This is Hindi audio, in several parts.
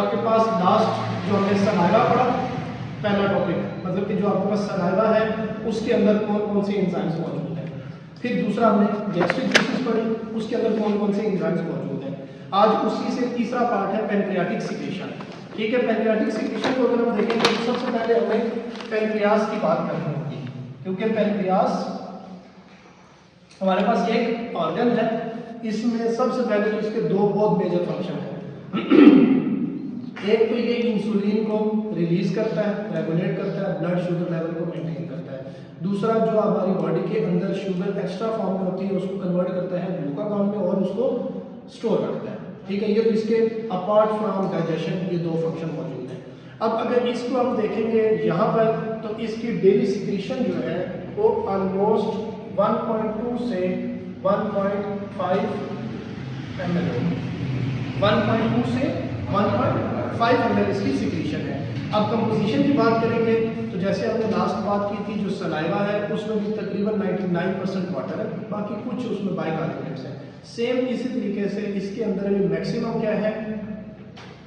आपके पास लास्ट जो हमने सलाइवा पढ़ा, पहला टॉपिक, मतलब कि जो आपके पास सलाइवा है उसके अंदर कौन कौन से एंजाइम्स मौजूद हैं। फिर दूसरा हमने गैस्ट्रिक जूसेस पढ़ी, उसके अंदर कौन कौन से एंजाइम्स मौजूद हैं। आज उसी से तीसरा पार्ट है पैनक्रियाटिक सिक्रीशन। ठीक है, पैनक्रियाटिक सिक्रीशन को अगर हम देखेंगे तो सबसे पहले हमें पैनक्रियास की बात करनी होगी, क्योंकि पैनक्रियास हमारे पास एक ऑर्गन है, इसमें सबसे पहले तो इसके दो बहुत मेजर फंक्शन हैं। एक तो ये इंसुलिन को रिलीज करता है, रेगुलेट करता है, ब्लड शुगर लेवल को मेंटेन करता है। दूसरा जो हमारी बॉडी के अंदर शुगर एक्स्ट्रा फॉर्म में होती है उसको कन्वर्ट करता है ग्लूकागॉन में और उसको स्टोर रखता है। ठीक है, ये तो इसके अपार्ट फ्रॉम डाइजेशन ये दो फंक्शन मौजूद हैं। अब अगर इसको हम देखेंगे यहाँ पर तो इसकी डेली सिक्रीशन जो है वो ऑलमोस्ट 1.2 से 1.5 ml होगी। 1.2 से 1.5 ml इसकी सिक्रीशन है। अब कंपोजिशन की बात करेंगे तो जैसे हमने लास्ट बात की थी, जो सलाइवा है उसमें भी तकरीबन 99% वाटर है, बाकी कुछ उसमें बाइकार्बोनेट्स है। सेम इसी तरीके से इसके अंदर भी मैक्सिमम क्या है,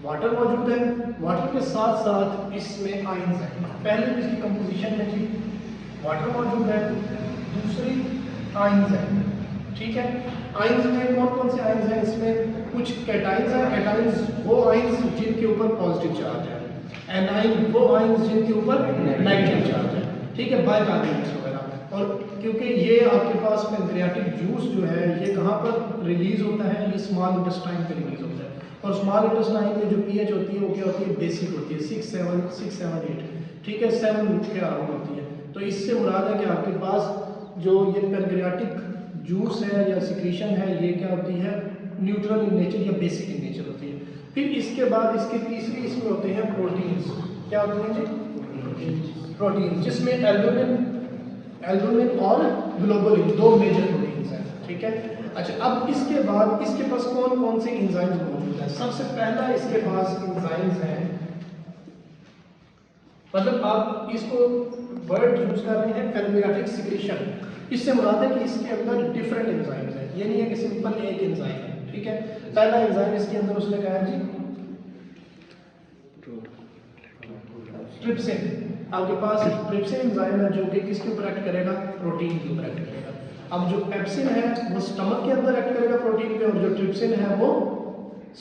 वाटर मौजूद है। वाटर के साथ साथ इसमें आयंस है। पहले तो इसकी कंपोजिशन में थी वाटर मौजूद है, दूसरी आयंस है। ठीक है, आयंस में कौन कौन से आयंस हैं, इसमें कुछ कैटाइंस हैं। कैटाइंस वो आयंस जिनके ऊपर पॉजिटिव चार्ज है, एनाइन वो आयंस जिनके ऊपर नेगेटिव चार्ज है। ठीक है, बाइकार्बोनेट्स वगैरह। और क्योंकि ये आपके पास पैनक्रियाटिक जूस जो है ये कहाँ पर रिलीज होता है, ये स्मॉल इंटेस्टाइन पे रिलीज होता है। और स्मॉल इंटेस्टाइन में जो पीएच होती है वो क्या होती है, बेसिक होती है, 6, 7, 8। ठीक है, 7 के अराउंड होती है। तो इससे मुराद है कि आपके पास जो ये पैनक्रियाटिक जूस है या सिक्रीशन है ये क्या होती है, न्यूट्रल इन नेचर या बेसिक इन नेचर होती है। फिर इसके बाद इसके तीसरी इसमें होते हैं प्रोटीन्स। क्या होते हैं जी, प्रोटीन, जिसमें एल्बुमिन और ग्लोबुलिन दो मेजर प्रोटीन्स हैं। ठीक है, अच्छा अब इसके बाद इसके पास कौन कौन से एंजाइम्स मौजूद हैं। सबसे पहला इसके पास एंजाइम्स हैं, मतलब आप इसको वर्ड यूज कर रहे हैं पैनक्रियाटिक सिक्रीशन, इससे मुराद है कि इसके अंदर डिफरेंट एंजाइम्स हैं, ये नहीं है कि सिंपल एक एंजाइम है। ठीक है, पहला एंजाइम इसके अंदर उसने कहा है जी ट्रिप्सिन। आपके पास ट्रिप्सिन एंजाइम है जो कि किसके ऊपर एक्ट करेगा, प्रोटीन के ऊपर एक्ट करेगा। अब जो पेप्सिन है वो स्टमक के अंदर एक्ट करेगा प्रोटीन पे, और जो ट्रिप्सिन है वो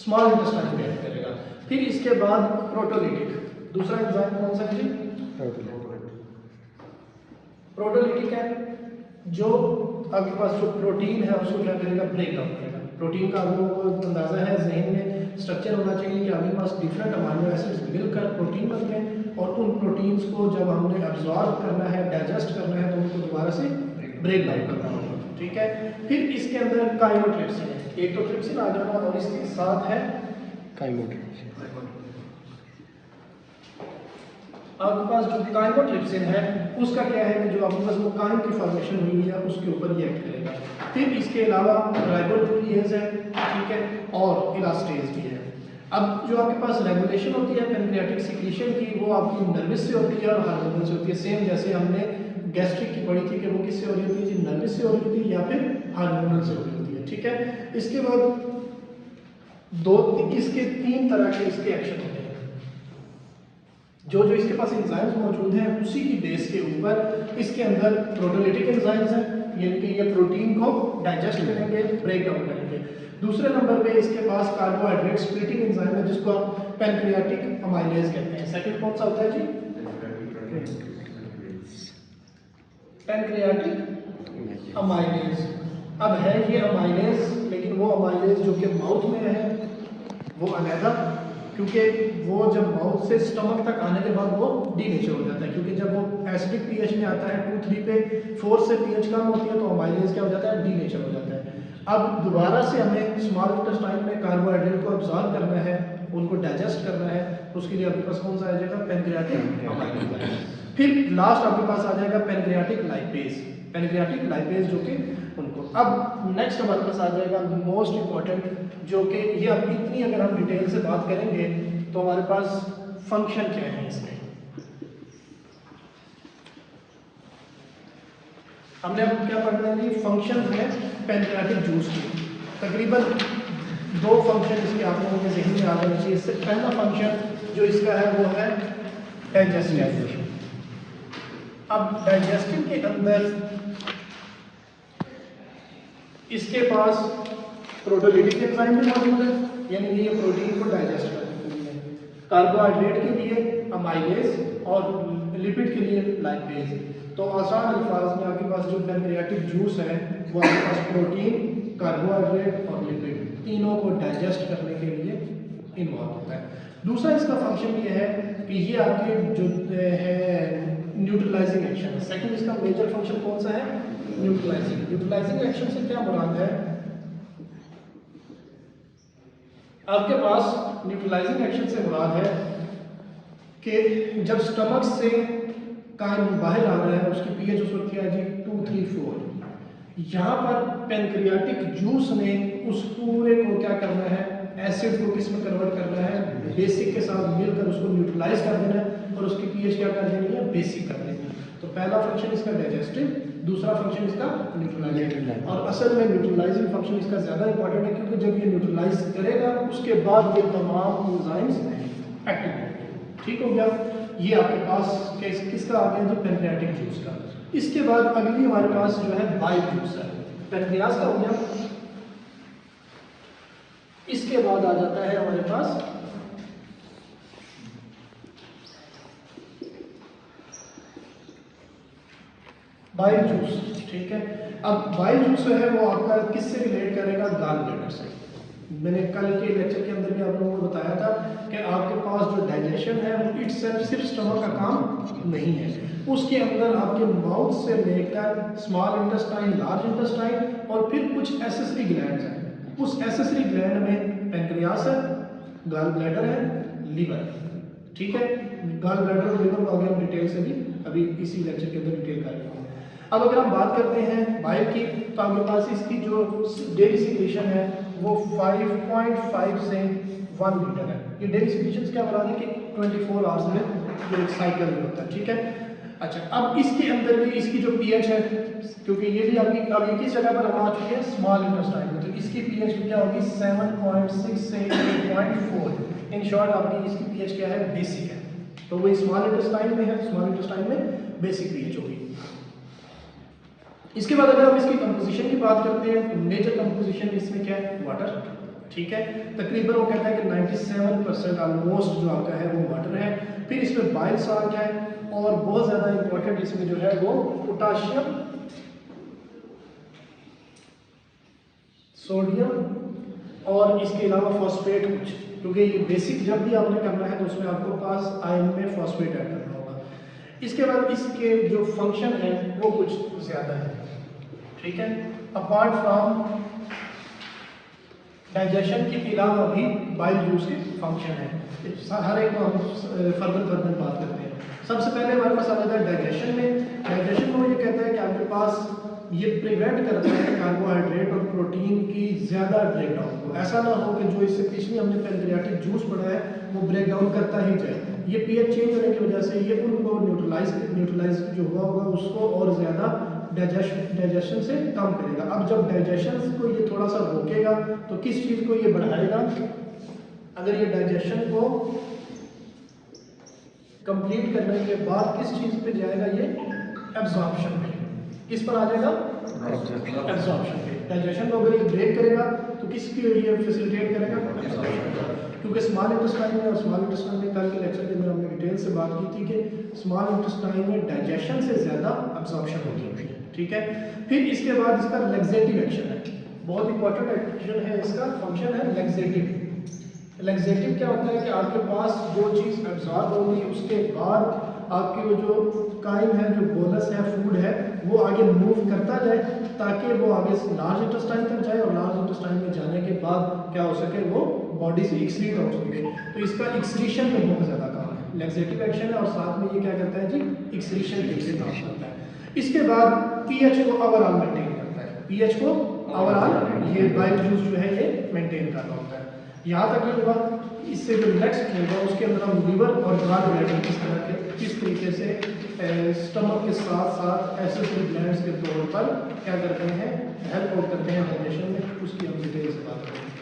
स्मॉल इंटेस्टाइन पे एक्ट करेगा। फिर इसके बाद प्रोटोलिटिक, दूसरा एंजाइम कौन सा है जी, प्रोटोलिटिक है, जो आपके पास जो प्रोटीन है उसको क्या करेगा, ब्रेक डाउन करेगा। प्रोटीन का आप लोगों को अंदाजा है, जहन में स्ट्रक्चर होना चाहिए कि आपके पास डिफरेंट अमाइनो एसिड्स मिलकर प्रोटीन बनते हैं, और उन प्रोटीन्स को जब हमने अब्जॉर्ब करना है, डाइजेस्ट करना है, तो उनको दोबारा से ब्रेक डाउन करना होगा। ठीक है, फिर इसके अंदर काइमोट्रिप्सिन है, एक तो ट्रिप्सिन आ जाना और इसके साथ है काइमोट्रिप्सिन। आपके पास जो काइमोट्रिप्सिन है उसका क्या है कि जो आपके पास वो काइम की फॉर्मेशन हुई है उसके ऊपर ये एक्ट करेगा। फिर इसके अलावा राइबोन्यूक्लियेज है, ठीक है, और इलास्टेज भी है। अब जो आपके पास रेगुलेशन होती है पैनक्रियाटिक सिक्रीशन की, वो आपकी नर्वस से होती है और हार्मोनल से होती है। सेम जैसे हमने गैस्ट्रिक की पढ़ी थी कि वो किससे हो रही होती है जी, नर्वस से हो रही होती है या फिर हार्मोनल से हो रही होती है। ठीक है, इसके बाद इसके 3 तरह के इसके एक्शन होते हैं। जो इसके पास एंजाइम्स मौजूद हैं उसी की बेस के ऊपर इसके अंदर प्रोटोलिटिक एंजाइम्स हैं, यानी कि ये प्रोटीन को डाइजेस्ट करेंगे, ब्रेक डाउन करेंगे। दूसरे नंबर पे इसके पास कार्बोहाइड्रेट स्प्लिटिंग एंजाइम है जिसको आप पैनक्रियाटिक अमाइलेज कहते हैं। सेकंड कौन सा होता है जी, पैनक्रियाटिक अमाइलेज। अब है ये अमाइलेज, लेकिन वो अमाइलेज जो कि माउथ में है वो अलहदा, क्योंकि वो जब माउथ से स्टमक तक आने के बाद वो डीनेचर हो जाता है, क्योंकि जब वो एसिडिक पीएच में आता है 2-3 पे 4 से पीएच कम होती है तो अमाइलेज क्या हो जाता है, डीनेचर हो जाता है। अब दोबारा से हमें स्मॉल इंटेस्टाइन में कार्बोहाइड्रेट को अब्जॉर्ब करना है, उनको डाइजेस्ट करना है, उसके लिए आपके पास कौन सा आ जाएगा, पैनक्रियाटिक अमाइलेज। फिर लास्ट आपके पास आ जाएगा पैनक्रियाटिक लाइपेज, पैनक्रियाटिक लाइपेज जो कि उनको। अब नेक्स्ट हमारे पास आ जाएगा मोस्ट इंपॉर्टेंट, जो कि ये अब इतनी अगर हम डिटेल से बात करेंगे तो हमारे पास फंक्शन क्या है इसमें। हमने अब क्या पढ़ना है, फंक्शन है पैनक्रियाटिक जूस की। तकरीबन दो फंक्शन इसके आप लोगों के जहन में आ जाना चाहिए। इससे पहला फंक्शन जो इसका है वो है डाइजेस्टिव। अब डाइजेस्टिव के अंदर इसके पास प्रोटीओलिटिक एंजाइम भी मौजूद है, यानी ये प्रोटीन को डाइजेस्ट करने के लिए, कार्बोहाइड्रेट के लिए अमाइलेज और लिपिड के लिए लाइपेज। तो आसान अल्फाज में आपके पास जो पैनक्रियाटिक जूस है वो आपके पास प्रोटीन, कार्बोहाइड्रेट और लिपिड तीनों को डाइजेस्ट करने के लिए इन्वॉल्व होता है। दूसरा इसका फंक्शन ये है कि ये आपके जो है न्यूट्रलाइजिंग एक्शन है। सेकंड इसका मेजर फंक्शन कौन सा है? न्यूट्रलाइजिंग। न्यूट्रलाइजिंग एक्शन से क्या मुराद है? आपके पास न्यूट्रलाइजिंग एक्शन से मुराद है कि जब स्टमक से कायम बाहर आ रहा है उसकी पीएच उस वक्त क्या है जी 2, 3, 4। यहाँ पर पैनक्रियाटिक जूस ने उस पूरे को क्या करना है, एसिड को किस में कन्वर्ट करना है, बेसिक के साथ मिलकर उसको न्यूट्रलाइज कर देना है और उसकी पीएच क्या कर देनी है, बेसिक कर देनी है। तो पहला फंक्शन इसका डाइजेस्टिव, दूसरा फंक्शन इसका न्यूट्रलाइजिंग। और असल में न्यूट्रलाइजिंग फंक्शन इसका ज़्यादा इंपॉर्टेंट है क्योंकि जब ये न्यूट्रलाइज करेगा उसके बाद ये तमाम एंजाइम्स एक्टिव होंगे। ठीक हो गया? ये आपके पास किसका आ गया जी, पैनक्रियाटिक जूस का। इसके बाद अगली हमारे पास जो है बाइल जूस है, पैनक्रियास का हो गया। इसके बाद आ जाता है हमारे पास बाइल जूस। ठीक है, अब बाइल जूस जो है वो आपका किससे रिलेट करेगा, गॉल ब्लैडर से। मैंने कल के लेक्चर के अंदर भी आप लोगों को बताया था कि आपके पास जो डाइजेशन है वो इटसेल्फ सिर्फ स्टमक का काम नहीं है, उसके अंदर आपके माउथ से लेकर स्मॉल इंटेस्टाइन, लार्ज इंटेस्टाइन और फिर कुछ एसेसरी ग्लैंड्स हैं। उस एसेसरी ग्लैंड में पैनक्रियास है, गॉल ब्लैडर है, लीवर है। ठीक है, गॉल ब्लैडर और लीवर को आगे हम डिटेल से भी अभी इसी लेक्चर के अंदर डिटेल कर लेंगे। अब अगर हम बात करते हैं बाइल की, तो आपके पास इसकी जो डेली सिक्रीशन है वो 5.5 से 1 लीटर है। ये डेली सिक्रीशन क्या बता दें कि 24 आवर्स में जो एक साइकिल होता है। ठीक है, अच्छा, अब इसके अंदर भी इसकी जो पीएच है, क्योंकि ये भी अभी किस जगह पर हम आ चुके हैं, स्मॉल इंटेस्टाइन में, तो इसकी पीएच क्या होगी 7.6 से 8.4। इन शॉर्ट आपकी इसकी पीएच क्या है, बेसिक है। तो वो स्मॉल इंटेस्टाइन में है, स्मॉल इंटेस्टाइन में बेसिक पीएच होगी। इसके बाद अगर हम इसकी कंपोजिशन की बात करते हैं तो मेजर कंपोजिशन इसमें क्या है, वाटर। ठीक है, तकरीबन वो कहता है कि 97% ऑलमोस्ट जो आपका है वो वाटर है। फिर इसमें बाइल साल्ट है और बहुत ज़्यादा इंपॉर्टेंट इसमें जो है वो पोटाशियम, सोडियम और इसके अलावा फॉस्फेट कुछ, क्योंकि ये बेसिक जब भी आपने करना है तो उसमें आपको पास आयन में फॉस्फेट ऐड करना होगा। इसके बाद इसके जो फंक्शन है वो कुछ ज़्यादा है। ठीक है, अपार्ट फ्रॉम डाइजेशन के अलावा भी बाइल जूस के फंक्शन है, हर एक को हम फर्दर बात करते हैं। सबसे पहले हमारे पास आ जाता है डाइजेशन में। डाइजेशन में वो ये कहता है कि आपके पास ये प्रिवेंट करता है कार्बोहाइड्रेट और प्रोटीन की ज़्यादा ब्रेकडाउन को। ऐसा ना हो कि जो इससे पिछले हमने पैनक्रियाटिक जूस पढ़ा है वो ब्रेकडाउन करता ही जाए। ये पीएच चेंज होने की वजह से ये उनको न्यूट्रलाइज जो हुआ होगा उसको और ज़्यादा डाइजेशन से कम करेगा। अब जब डाइजेशन को ये थोड़ा सा रोकेगा तो किस चीज़ को ये बढ़ाएगा, अगर ये डाइजेशन को कंप्लीट करने के बाद किस चीज़ पे जाएगा, ये एब्जॉर्प्शन पे। किस पर आ जाएगा, एब्जॉर्प्शन पे। डाइजेशन को अगर ये ब्रेक करेगा तो किसके लिए फैसिलिटेट करेगा, एब्जॉर्प्शन। क्योंकि स्मॉल इंटेस्टाइन में और स्मॉल इंटेस्टाइन में कल के लेक्चर के अंदर हमने डिटेल से बात की थी कि स्मॉल इंटेस्टाइन में डाइजेशन से ज़्यादा एब्जॉर्प्शन होती है। ठीक है, फिर इसके बाद इसका लैक्सेटिव एक्शन है, बहुत इंपॉर्टेंट एक्शन है इसका, फंक्शन है लैक्सेटिव। लैक्सेटिव क्या होता है कि आपके पास जो चीज़ एब्जॉर्ब होगी उसके बाद आपके वो जो काइम है, जो बोलस है, फूड है, वो आगे मूव करता जाए ताकि वो आगे लार्ज इंटेस्टाइन तक जाए और लार्ज इंटेस्टाइन में जाने के बाद क्या हो सके, वो बॉडी से एक्सक्रीट हो सके। तो इसका एक्सक्रीशन में बहुत ज़्यादा काम है, लैक्सेटिव एक्शन है और साथ में ये क्या करता है जी, एक्सक्रीशन के काम करता है। इसके बाद पीएच को ओवरऑल मेंटेन करता है, पीएच को ओवरऑल ये बाइल जूस जो है ये मेंटेन कर रहा होता है। यहाँ तक ये हुआ। इससे जो नेक्स्ट होगा उसके अंदर हम लीवर और गॉल ब्लैडर किस तरीके से स्टमक के साथ साथ एसेसरी ग्लैंड्स के तौर पर क्या करते हैं, हेल्प आउट करते हैं डाइजेशन में, उसकी हम डिटेल से बात करेंगे।